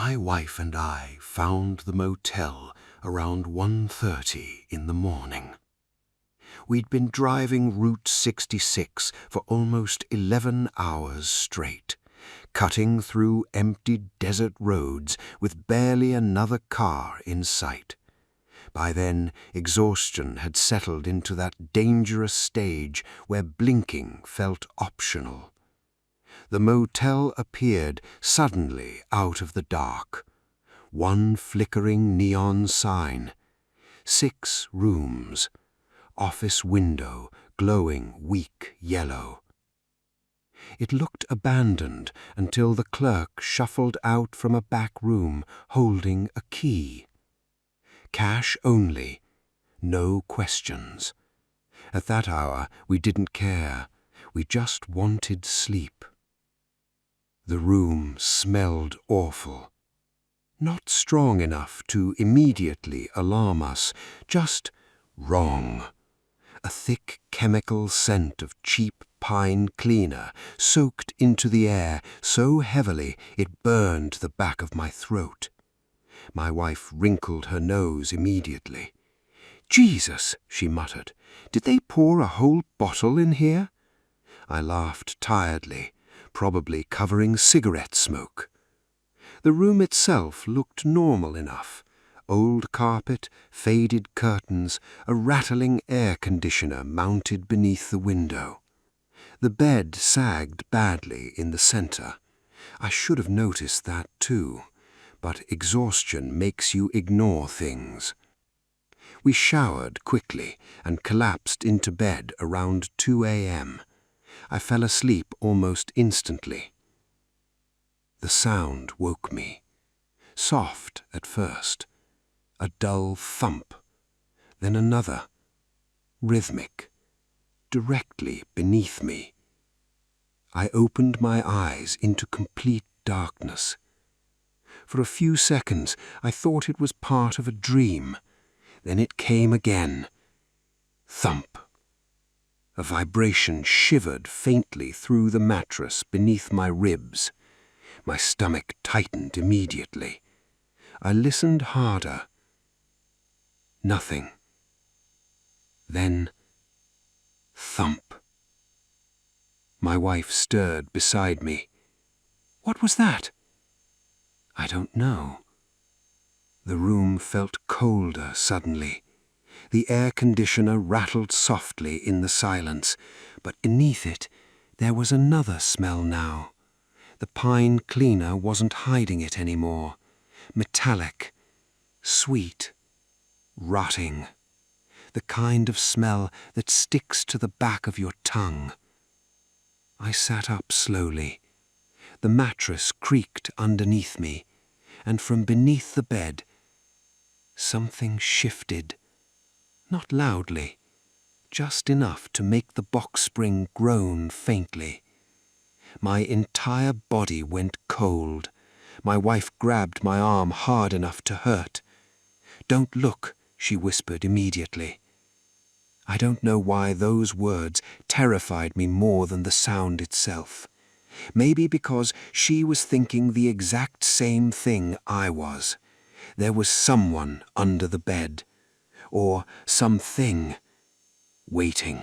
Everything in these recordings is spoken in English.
My wife and I found the motel around 1:30 in the morning. We'd been driving Route 66 for almost 11 hours straight, cutting through empty desert roads with barely another car in sight. By then, exhaustion had settled into that dangerous stage where blinking felt optional. The motel appeared suddenly out of the dark. One flickering neon sign. 6 rooms. Office window glowing weak yellow. It looked abandoned until the clerk shuffled out from a back room holding a key. Cash only. No questions. At that hour, we didn't care. We just wanted sleep. The room smelled awful. Not strong enough to immediately alarm us, just wrong. A thick chemical scent of cheap pine cleaner soaked into the air so heavily it burned the back of my throat. My wife wrinkled her nose immediately. "Jesus," she muttered, "did they pour a whole bottle in here?" I laughed tiredly, probably covering cigarette smoke. The room itself looked normal enough. Old carpet, faded curtains, a rattling air conditioner mounted beneath the window. The bed sagged badly in the center. I should have noticed that too, but exhaustion makes you ignore things. We showered quickly and collapsed into bed around 2 a.m. I fell asleep almost instantly. The sound woke me. Soft at first. A dull thump. Then another. Rhythmic. Directly beneath me. I opened my eyes into complete darkness. For a few seconds I thought it was part of a dream. Then it came again. Thump. A vibration shivered faintly through the mattress beneath my ribs. My stomach tightened immediately. I listened harder. Nothing. Then, thump. My wife stirred beside me. "What was that?" "I don't know." The room felt colder suddenly. The air conditioner rattled softly in the silence, but beneath it there was another smell now. The pine cleaner wasn't hiding it anymore. Metallic, sweet, rotting. The kind of smell that sticks to the back of your tongue. I sat up slowly. The mattress creaked underneath me, and from beneath the bed, something shifted. Not loudly, just enough to make the box spring groan faintly. My entire body went cold. My wife grabbed my arm hard enough to hurt. "Don't look," she whispered immediately. I don't know why those words terrified me more than the sound itself. Maybe because she was thinking the exact same thing I was. There was someone under the bed. Or something waiting.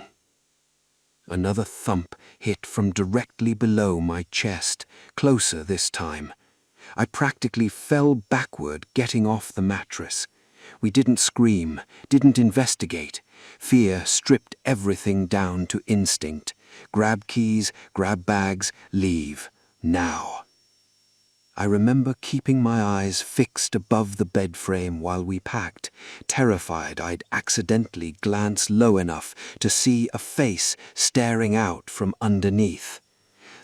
Another thump hit from directly below my chest, closer this time. I practically fell backward getting off the mattress. We didn't scream, didn't investigate. Fear stripped everything down to instinct. Grab keys, grab bags, leave. Now. I remember keeping my eyes fixed above the bed frame while we packed, terrified I'd accidentally glance low enough to see a face staring out from underneath.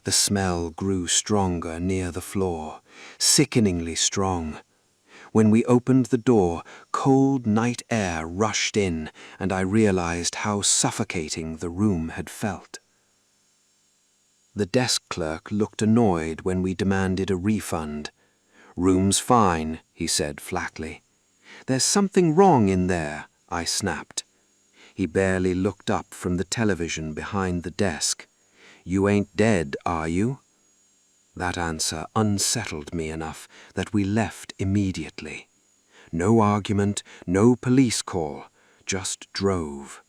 The smell grew stronger near the floor, sickeningly strong. When we opened the door, cold night air rushed in, and I realized how suffocating the room had felt. The desk clerk looked annoyed when we demanded a refund. "Room's fine," he said flatly. "There's something wrong in there," I snapped. He barely looked up from the television behind the desk. "You ain't dead, are you?" That answer unsettled me enough that we left immediately. No argument, no police call, just drove.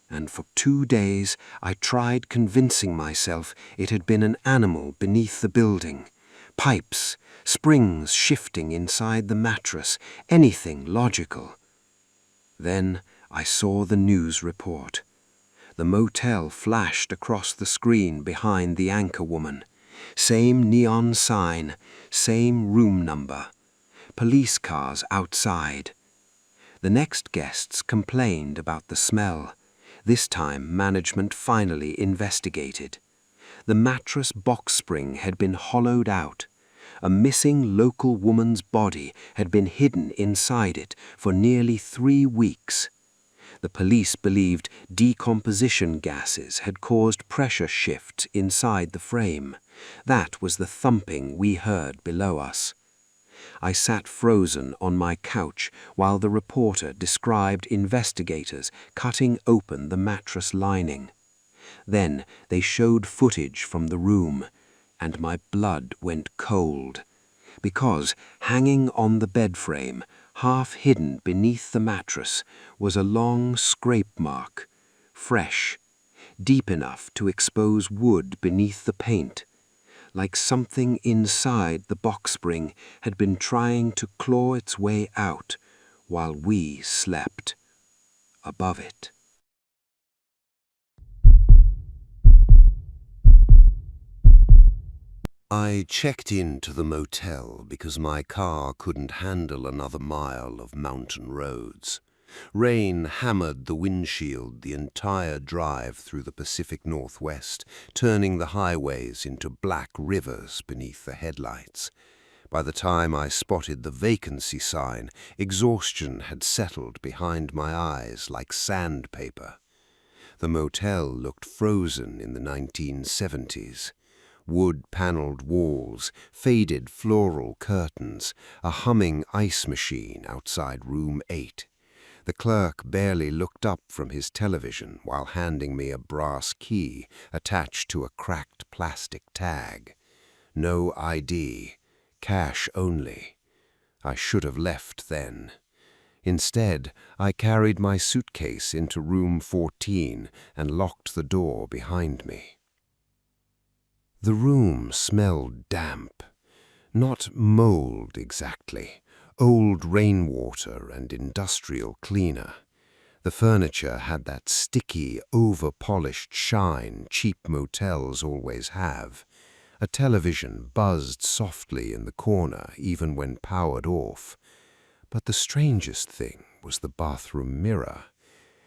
And for 2 days I tried convincing myself it had been an animal beneath the building. Pipes, springs shifting inside the mattress, anything logical. Then I saw the news report. The motel flashed across the screen behind the anchor woman. Same neon sign, same room number. Police cars outside. The next guests complained about the smell. This time management finally investigated. The mattress box spring had been hollowed out. A missing local woman's body had been hidden inside it for nearly 3 weeks. The police believed decomposition gases had caused pressure shifts inside the frame. That was the thumping we heard below us. I sat frozen on my couch while the reporter described investigators cutting open the mattress lining. Then they showed footage from the room, and my blood went cold, because hanging on the bed frame, half hidden beneath the mattress, was a long scrape mark, fresh, deep enough to expose wood beneath the paint, like something inside the box spring had been trying to claw its way out while we slept above it. I checked into the motel because my car couldn't handle another mile of mountain roads. Rain hammered the windshield the entire drive through the Pacific Northwest, turning the highways into black rivers beneath the headlights. By the time I spotted the vacancy sign, exhaustion had settled behind my eyes like sandpaper. The motel looked frozen in the 1970s. Wood-paneled walls, faded floral curtains, a humming ice machine outside room 8. The clerk barely looked up from his television while handing me a brass key attached to a cracked plastic tag. No ID, cash only. I should have left then. Instead, I carried my suitcase into room 14 and locked the door behind me. The room smelled damp. Not mold exactly, old rainwater and industrial cleaner. The furniture had that sticky, over-polished shine cheap motels always have. A television buzzed softly in the corner even when powered off. But the strangest thing was the bathroom mirror.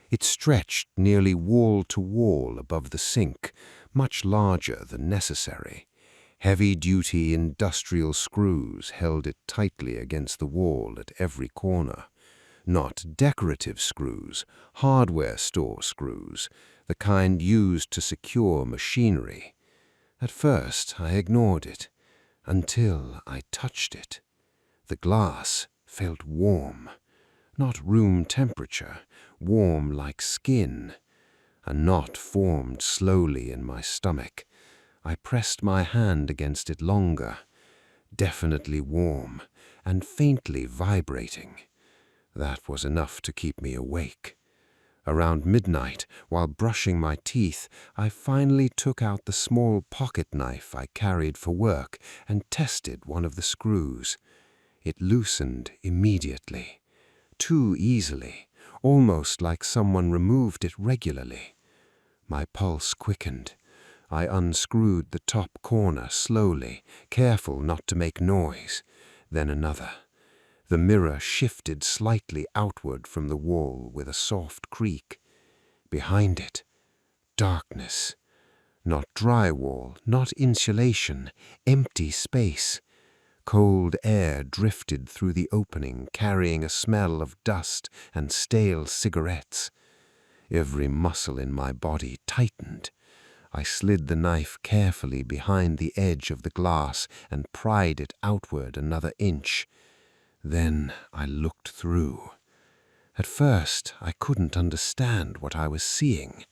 It stretched nearly wall to wall above the sink, much larger than necessary. Heavy-duty industrial screws held it tightly against the wall at every corner. Not decorative screws, hardware store screws, the kind used to secure machinery. At first I ignored it, until I touched it. The glass felt warm. Not room temperature, warm like skin. A knot formed slowly in my stomach. I pressed my hand against it longer. Definitely warm and faintly vibrating. That was enough to keep me awake. Around midnight, while brushing my teeth, I finally took out the small pocket knife I carried for work and tested one of the screws. It loosened immediately. Too easily, almost like someone removed it regularly. My pulse quickened. I unscrewed the top corner slowly, careful not to make noise. Then another. The mirror shifted slightly outward from the wall with a soft creak. Behind it, darkness. Not drywall, not insulation, empty space. Cold air drifted through the opening, carrying a smell of dust and stale cigarettes. Every muscle in my body tightened. I slid the knife carefully behind the edge of the glass and pried it outward another inch. Then I looked through. At first, I couldn't understand what I was seeing.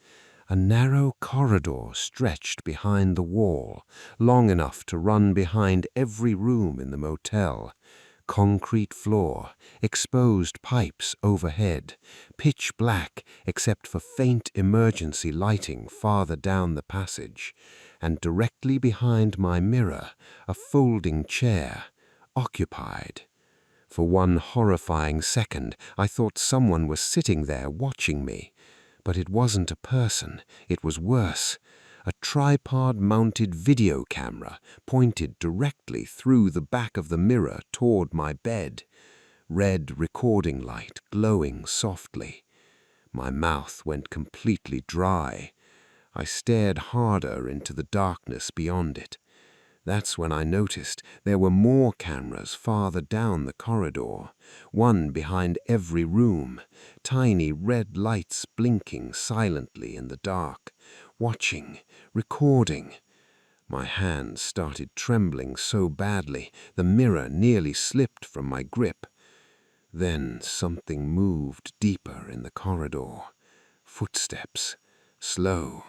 A narrow corridor stretched behind the wall, long enough to run behind every room in the motel. Concrete floor, exposed pipes overhead, pitch black except for faint emergency lighting farther down the passage, and directly behind my mirror, a folding chair, occupied. For one horrifying second, I thought someone was sitting there watching me. But it wasn't a person, it was worse. A tripod-mounted video camera pointed directly through the back of the mirror toward my bed. Red recording light glowing softly. My mouth went completely dry. I stared harder into the darkness beyond it. That's when I noticed there were more cameras farther down the corridor, one behind every room, tiny red lights blinking silently in the dark, watching, recording. My hands started trembling so badly the mirror nearly slipped from my grip. Then something moved deeper in the corridor. Footsteps, slow,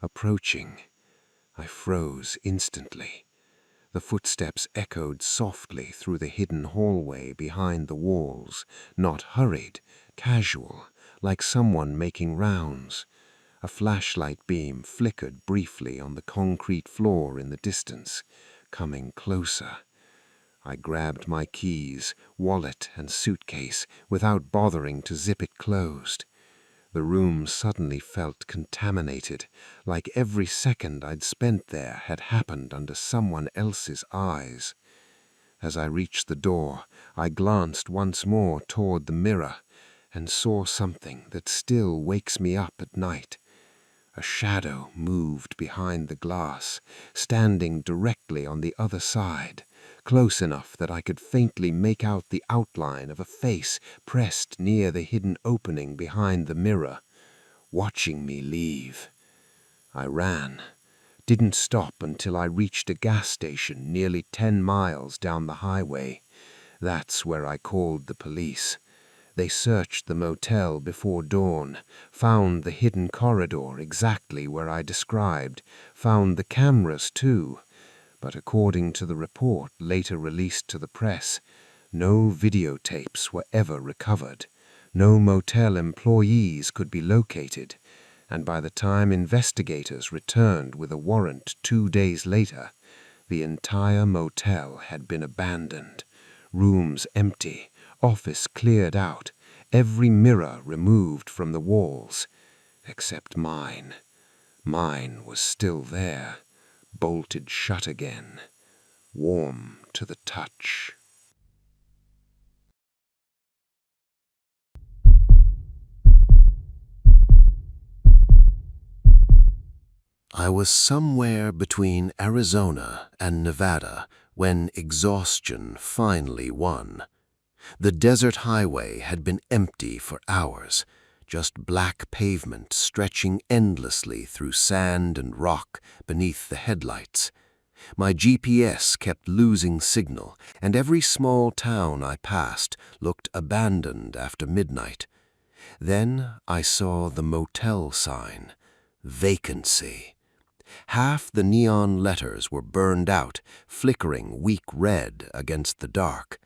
approaching. I froze instantly. The footsteps echoed softly through the hidden hallway behind the walls, not hurried, casual, like someone making rounds. A flashlight beam flickered briefly on the concrete floor in the distance, coming closer. I grabbed my keys, wallet, and suitcase without bothering to zip it closed. The room suddenly felt contaminated, like every second I'd spent there had happened under someone else's eyes. As I reached the door, I glanced once more toward the mirror and saw something that still wakes me up at night. A shadow moved behind the glass, standing directly on the other side, close enough that I could faintly make out the outline of a face pressed near the hidden opening behind the mirror, watching me leave. I ran, didn't stop until I reached a gas station nearly 10 miles down the highway. That's where I called the police. They searched the motel before dawn, found the hidden corridor exactly where I described, found the cameras too. But according to the report later released to the press, no videotapes were ever recovered. No motel employees could be located. And by the time investigators returned with a warrant 2 days later, the entire motel had been abandoned. Rooms empty, office cleared out, every mirror removed from the walls, except mine. Mine was still there, bolted shut again, warm to the touch. I was somewhere between Arizona and Nevada when exhaustion finally won. The desert highway had been empty for hours, just black pavement stretching endlessly through sand and rock beneath the headlights. My GPS kept losing signal, and every small town I passed looked abandoned after midnight. Then I saw the motel sign, vacancy. Half the neon letters were burned out, flickering weak red against the dark.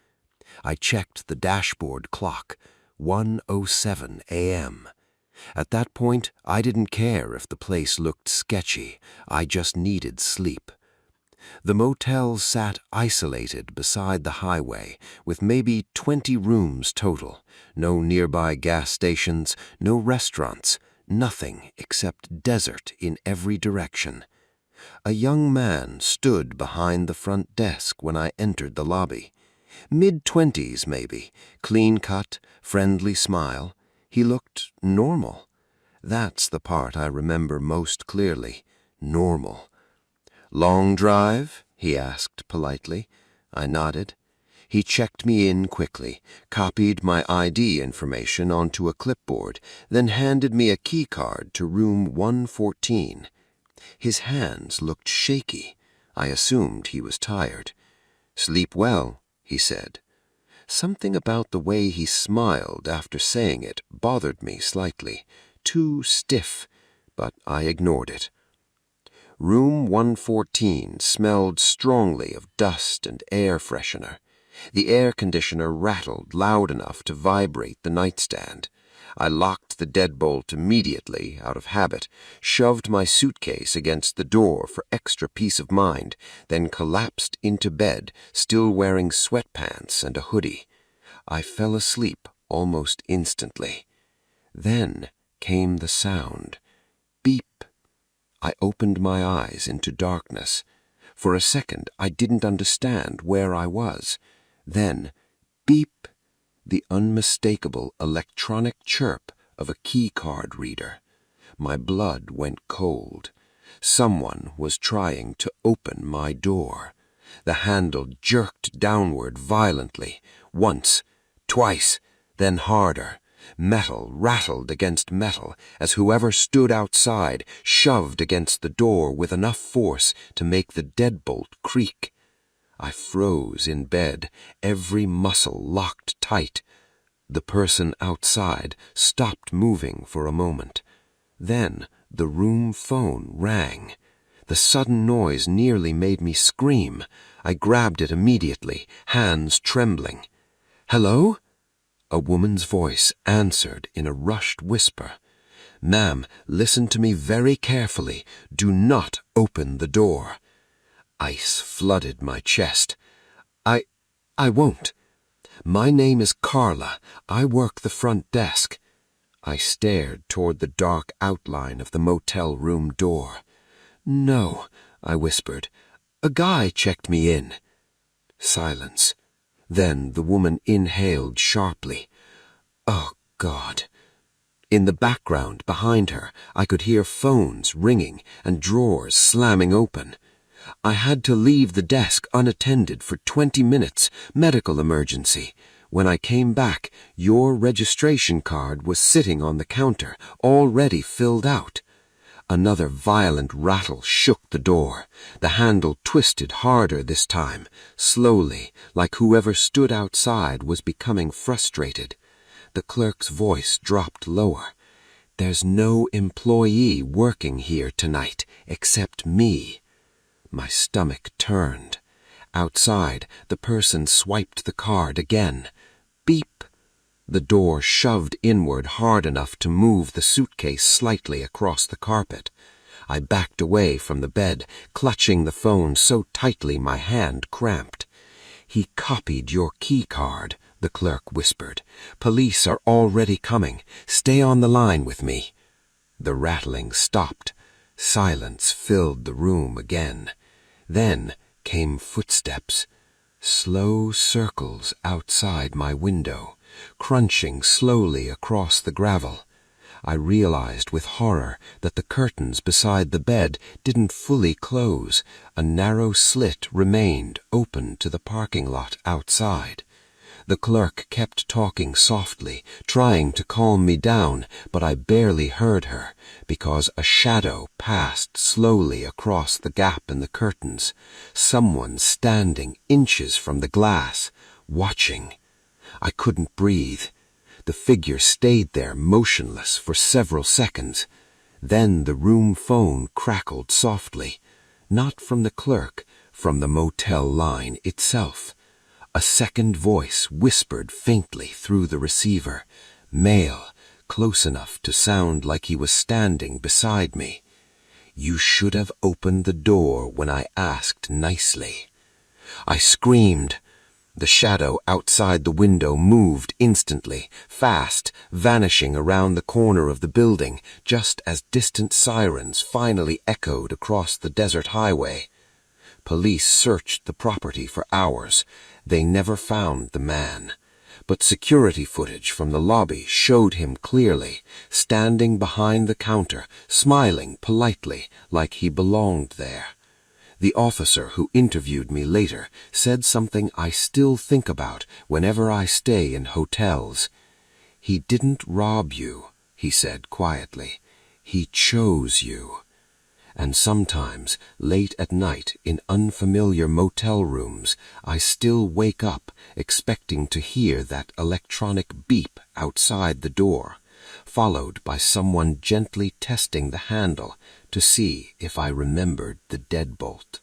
I checked the dashboard clock, 1:07 a.m. At that point, I didn't care if the place looked sketchy. I just needed sleep. The motel sat isolated beside the highway, with maybe 20 rooms total. No nearby gas stations, no restaurants, nothing except desert in every direction. A young man stood behind the front desk when I entered the lobby. Mid-20s maybe, clean-cut, friendly smile. He looked normal. That's the part I remember most clearly, normal. "Long drive?" he asked politely. I nodded. He checked me in quickly, copied my ID information onto a clipboard, then handed me a key card to room 114. His hands looked shaky. I assumed he was tired. "Sleep well," he said. Something about the way he smiled after saying it bothered me slightly. Too stiff, but I ignored it. Room 114 smelled strongly of dust and air freshener. The air conditioner rattled loud enough to vibrate the nightstand. I locked the deadbolt immediately, out of habit, shoved my suitcase against the door for extra peace of mind, then collapsed into bed, still wearing sweatpants and a hoodie. I fell asleep almost instantly. Then came the sound. Beep. I opened my eyes into darkness. For a second, I didn't understand where I was. Then, beep, the unmistakable electronic chirp of a keycard reader. My blood went cold. Someone was trying to open my door. The handle jerked downward violently, once, twice, then harder. Metal rattled against metal as whoever stood outside shoved against the door with enough force to make the deadbolt creak. I froze in bed, every muscle locked tight. The person outside stopped moving for a moment. Then the room phone rang. The sudden noise nearly made me scream. I grabbed it immediately, hands trembling. "Hello?" A woman's voice answered in a rushed whisper. "Ma'am, listen to me very carefully. Do not open the door." Ice flooded my chest. I won't. My name is Carla. I work the front desk." I stared toward the dark outline of the motel room door. "No," I whispered. "A guy checked me in." Silence. Then the woman inhaled sharply. "Oh, God." In the background behind her, I could hear phones ringing and drawers slamming open. "I had to leave the desk unattended for 20 minutes, medical emergency. When I came back, your registration card was sitting on the counter, already filled out." Another violent rattle shook the door. The handle twisted harder this time, slowly, like whoever stood outside was becoming frustrated. The clerk's voice dropped lower. "There's no employee working here tonight, except me." My stomach turned. Outside, the person swiped the card again. Beep. The door shoved inward hard enough to move the suitcase slightly across the carpet. I backed away from the bed, clutching the phone so tightly my hand cramped. "He copied your key card," the clerk whispered. "Police are already coming. Stay on the line with me." The rattling stopped. Silence filled the room again. Then came footsteps. Slow circles outside my window, crunching slowly across the gravel. I realized with horror that the curtains beside the bed didn't fully close. A narrow slit remained open to the parking lot outside. The clerk kept talking softly, trying to calm me down, but I barely heard her, because a shadow passed slowly across the gap in the curtains. Someone standing inches from the glass, watching. I couldn't breathe. The figure stayed there motionless for several seconds. Then the room phone crackled softly, not from the clerk, from the motel line itself. A second voice whispered faintly through the receiver, male, close enough to sound like he was standing beside me. "You should have opened the door when I asked nicely." I screamed. The shadow outside the window moved instantly, fast, vanishing around the corner of the building, just as distant sirens finally echoed across the desert highway. Police searched the property for hours. They never found the man. But security footage from the lobby showed him clearly, standing behind the counter, smiling politely like he belonged there. The officer who interviewed me later said something I still think about whenever I stay in hotels. "He didn't rob you," he said quietly. "He chose you." And sometimes, late at night in unfamiliar motel rooms, I still wake up expecting to hear that electronic beep outside the door, followed by someone gently testing the handle to see if I remembered the deadbolt.